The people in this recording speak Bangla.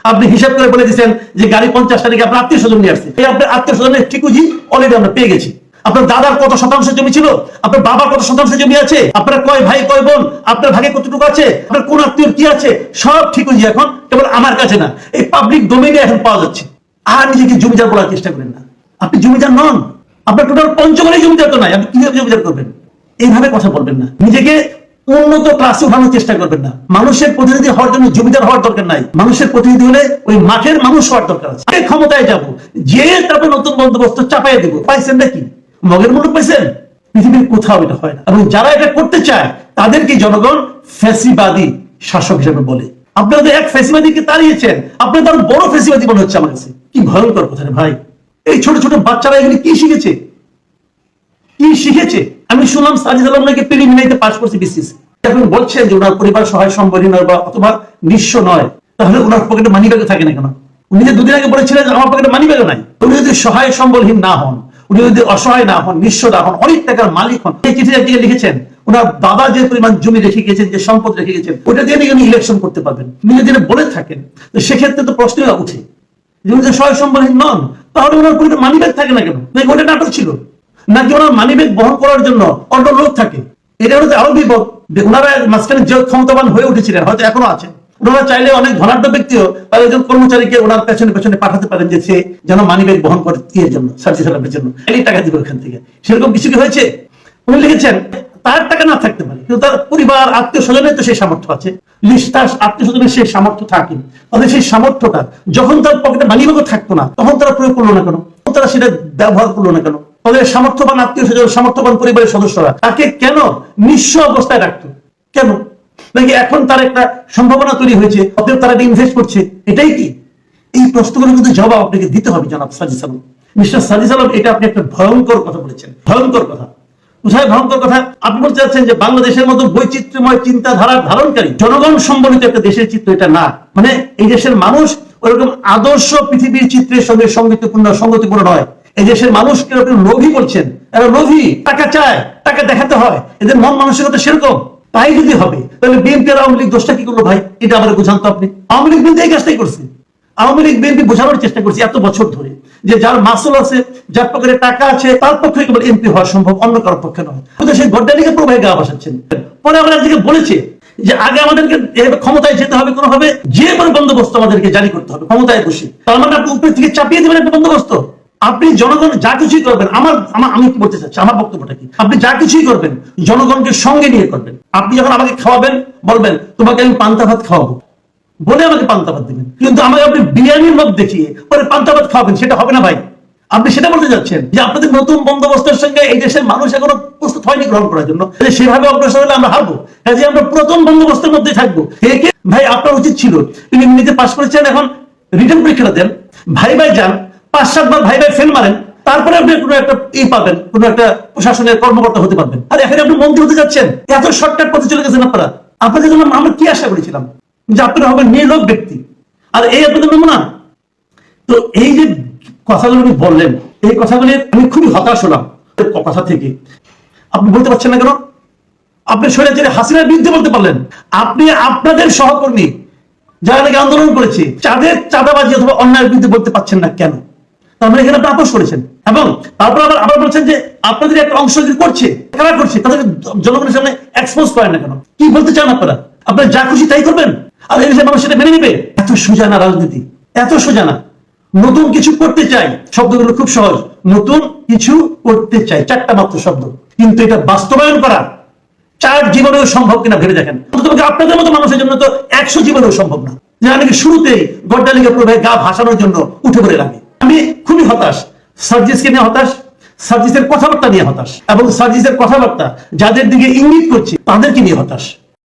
আপনি হিসাব করে বলে দিচ্ছেন যে গাড়ি 50 তারিখে আপনার আত্মীয় স্বজন নিয়ে আসছে। এই আপনার আত্মীয় স্বজনের ঠিকুজি অলরেডি আমরা পেয়ে গেছি। আপনার দাদার কত শতাংশ জমি ছিল, আপনার বাবার কত শতাংশ জমি আছে, আপনার কয় ভাই কয় বোন, আপনার ভাগে কতটুকু আছে, আপনার কোন আত্মীয় কি আছে, সব ঠিকুজি এখন কেবল আমার কাছে না, এই পাবলিক ডোমেইনে এখন পাওয়া যাচ্ছে। আর নিজেকে জমিদার বলার চেষ্টা করেন না, আপনি জমিদার নন। আপনার টোটাল পঞ্চগড়ে জমিদার তো নাই, আপনি কিভাবে জমিদার করবেন? এইভাবে কথা বলবেন না, নিজেকে উন্নত ক্লাসে উঠানোর চেষ্টা করবেন না। মানুষের প্রতিনিধি হওয়ার জন্য জমিদার হওয়ার দরকার নাই, মানুষের প্রতিনিধি হলে ওই মাঠের মানুষ হওয়ার দরকার আছে। ক্ষমতায় যাব, যে তারপরে নতুন বন্দোবস্ত চাপাইয়া দেবো, পাইছেন নাকি? মগের মুলুক পাইছেন? পৃথিবীর কোথাও এটা হয় না। এবং যারা এটা করতে চায় তাদেরকে জনগণ ফ্যাসিবাদী শাসক হিসেবে বলে। আপনারা তো এক ফ্যাসিবাদীকে তাড়িয়েছেন, আপনার তার বড় ফ্যাসিবাদী মনে হচ্ছে আমার কাছে। কি ভয়ঙ্কর কথা রে ভাই! এই ছোট ছোট বাচ্চারা এগুলি কি শিখেছে, কি শিখেছে? আমি শুনলাম সাজিদ আলম নাকি প্রিলিমিনারিতে পাস করছে বিসিএস। এখন বলছেন যে ওনার পরিবার সহায় সম্বলহীন বা অথবা নিঃস্ব নয়, তাহলে ওনার পকেটে মানি ব্যাগ থাকে না কেন? উনি যে দুদিন আগে বলেছিলেন আমার পকেটে মানি ব্যাগ নাই। উনি যদি সহায় সম্বলহীন না হন, উনি যদি অসহায় না হন, নিঃস্ব না হন, অনেক টাকার মালিক হন, এই চিঠি একদিকে লিখেছেন ওনার বাবা যে পরিমাণ জমি রেখে গেছেন, যে সম্পদ রেখে গেছেন, ওটা দিয়ে উনি ইলেকশন করতে পারবেন, উনি যদি বলে থাকেন, তো সেক্ষেত্রে তো প্রশ্ন উঠে যে উনি সহায় সম্বলহীন নন, তাহলে ওনার পকেটে মানি ব্যাগ থাকে না কেন? ওটা নাটক ছিল নাকি ওনার মানি ব্যাগ বহন করার জন্য অন্য লোক থাকে? এটা হচ্ছে আরো বিপদ। ওনারা মাঝখানে যে ক্ষমতাবান হয়ে উঠেছিলেন, হয়তো এখনো আছেন, ওনারা চাইলে অনেক ধনাঢ্য ব্যক্তিও তার একজন কর্মচারীকে ওনার পেছনে পেছনে পাঠাতে পারেন যে সে যেন মানি ব্যাগ বহন করে এর জন্য, সার্জিস আলমের জন্য, এই টাকা দিবে ওখান থেকে। সেরকম কিছু কি হয়েছে? উনি লিখেছেন তার টাকা না থাকতে পারে, কিন্তু তার পরিবার আত্মীয় স্বজনের তো সেই সামর্থ্য আছে, তার আত্মীয় স্বজনের সেই সামর্থ্য থাকে। তাহলে সেই সামর্থ্যটা যখন তার পকেটে মানি ব্যাগও থাকতো না, তখন তারা প্রয়োগ করলো না কেন? তারা সেটা ব্যবহার করলো না কেন? তাহলে সামর্থ্যবান আত্মীয় স্বজন, সামর্থ্যবান পরিবারের সদস্যরা তাকে কেন নিঃস্ব অবস্থায় রাখতো? কেন? নাকি এখন তার একটা সম্ভাবনা তৈরি হয়েছে, অতএব তারা ইনভেস্ট করছে, এটাই কি? এই প্রশ্নগুলো কিন্তু জবাব আপনাকে দিতে হবে জনাব সাজিদ আলম। মিস্টার সাজিদ আলম, এটা আপনি একটা ভয়ঙ্কর কথা বলেছেন, ভয়ঙ্কর কথা। কোথায় ভয়ঙ্কর কথা? আপনি বলতে চাচ্ছেন যে বাংলাদেশের মতো বৈচিত্র্যময় চিন্তাধারার ধারণকারী জনগণ সম্বলিত একটা দেশের চিত্র এটা না, মানে এই দেশের মানুষ ওরকম আদর্শ পৃথিবীর চিত্রের সঙ্গে সঙ্গতিপূর্ণ নয়। এই দেশের মানুষকে আপনি লোভী বলছেন, এরা লোভী, টাকা চায়, টাকা দেখাতে হয়, এদের মন মানসিকতা সেরকম। তাই যদি হবে তাহলে বিএনপি আর আওয়ামী লীগ দোষটা কি করলো ভাই? এটা আমাদের বোঝান তো আপনি। আওয়ামী লীগ বিএনপি এই কাজটাই করছে। আওয়ামী লীগ বিএনপি বোঝানোর চেষ্টা করছে এত বছর ধরে যে যার মাসুল আছে, যার পকেটে টাকা আছে, তার পক্ষে কেবল এমপি হওয়া সম্ভব, অন্য কারোর পক্ষে নয়। সেই গড্ডালিকে প্রবাহে গা ভাসাচ্ছেন। পরে আমরা আজকে বলেছে যে আগে আমাদেরকে ক্ষমতায় যেতে হবে, কোনো হবে যে কোনো বন্দোবস্ত আমাদেরকে জারি করতে হবে ক্ষমতায় বসে। তার মানে আপনি উপর থেকে চাপিয়ে দেবেন একটা বন্দোবস্ত। আপনি জনগণ যা কিছুই করবেন, আমি কি বলতে চাচ্ছি, আমার বক্তব্যটা কি, আপনি যা কিছুই করবেন জনগণকে সঙ্গে নিয়ে করবেন। আপনি যখন আমাকে খাওয়াবেন, বলবেন তোমাকে আমি পান্তা ভাত খাওয়াবো, বলে আমাকে পান্তা ভাত দিবেন, কিন্তু আমাকে আপনি বিরিয়ানির মধ্যে দেখিয়ে পরে পান্তা ভাত খাওয়াবেন, সেটা হবে না ভাই। আপনি সেটা বলতে যাচ্ছেন যে আপনাদের নতুন বন্দোবস্তের সঙ্গে এই দেশের মানুষ এখনো প্রস্তুত হয়নি গ্রহণ করার জন্য, সেভাবে অগ্রসর হলে আমরা হারবো, কাজে আমরা পুরাতন বন্দোবস্তের মধ্যে থাকবো। ভাই আপনার উচিত ছিল তিনি এমনিতে পাস করেছেন, এখন রিটার্ন পরীক্ষাটা দেন, ভাই যান, 5-7 বার ভাই ফেল মারেন, তারপরে আপনি কোনো একটা পাবেন, কোনো একটা প্রশাসনের কর্মকর্তা হতে পারবেন। আর এখানে আপনি মন্ত্রী হতে যাচ্ছেন, এত শর্টকাট পথে চলে গেছেন আপনারা। আপনাদের জন্য আমরা কি আশা করেছিলাম যে আপনারা হবেন নির্লোভ ব্যক্তি, আর এই আপনাদের নমুনা। তো এই যে কথাগুলো আপনি বললেন, এই কথাগুলি আমি খুবই হতাশ হলাম কথা থেকে। আপনি বলতে পারছেন না কেন? আপনি স্বৈরাচারী হাসিনার বিরুদ্ধে বলতে পারলেন। আপনি আপনাদের সহকর্মী যারা নাকি আন্দোলন করেছে তাদের চাঁদাবাজি অথবা অন্যায়ের বিরুদ্ধে বলতে পারছেন না কেন? তার মানে এখানে আপনি আপোষ করেছেন, এবং তারপর আবার বলছেন যে আপনাদের একটা অংশ যদি করছে, কারা করছে, তাদেরকে জনগণের সামনে এক্সপোজ করেন না কেন? কি বলতে চান আপনারা? আপনারা যা খুশি তাই করবেন, আর এই দেশের মানুষ সেটা মেনে নেবে? এত সোজা না রাজনীতি, এত সোজা না। নতুন কিছু করতে চাই, শব্দগুলো খুব সহজ, নতুন কিছু করতে চাই, 4টা মাত্র শব্দ, কিন্তু এটা বাস্তবায়ন করা 4 জীবনেও সম্ভব কিনা ভেবে দেখেন। আপনাদের মতো মানুষের জন্য তো 100 জীবনেও সম্ভব না, যারা নাকি শুরুতেই গড্ডালিকে প্রবাহে গা ভাসানোর জন্য উঠে পড়ে লাগে। আমি খুবই হতাশ, সার্জিসকে নিয়ে হতাশ, সার্জিসের কথাবার্তা নিয়ে হতাশ, এবং সার্জিসের কথাবার্তা যাদের দিকে ইঙ্গিত করছে তাদেরকে নিয়ে হতাশ।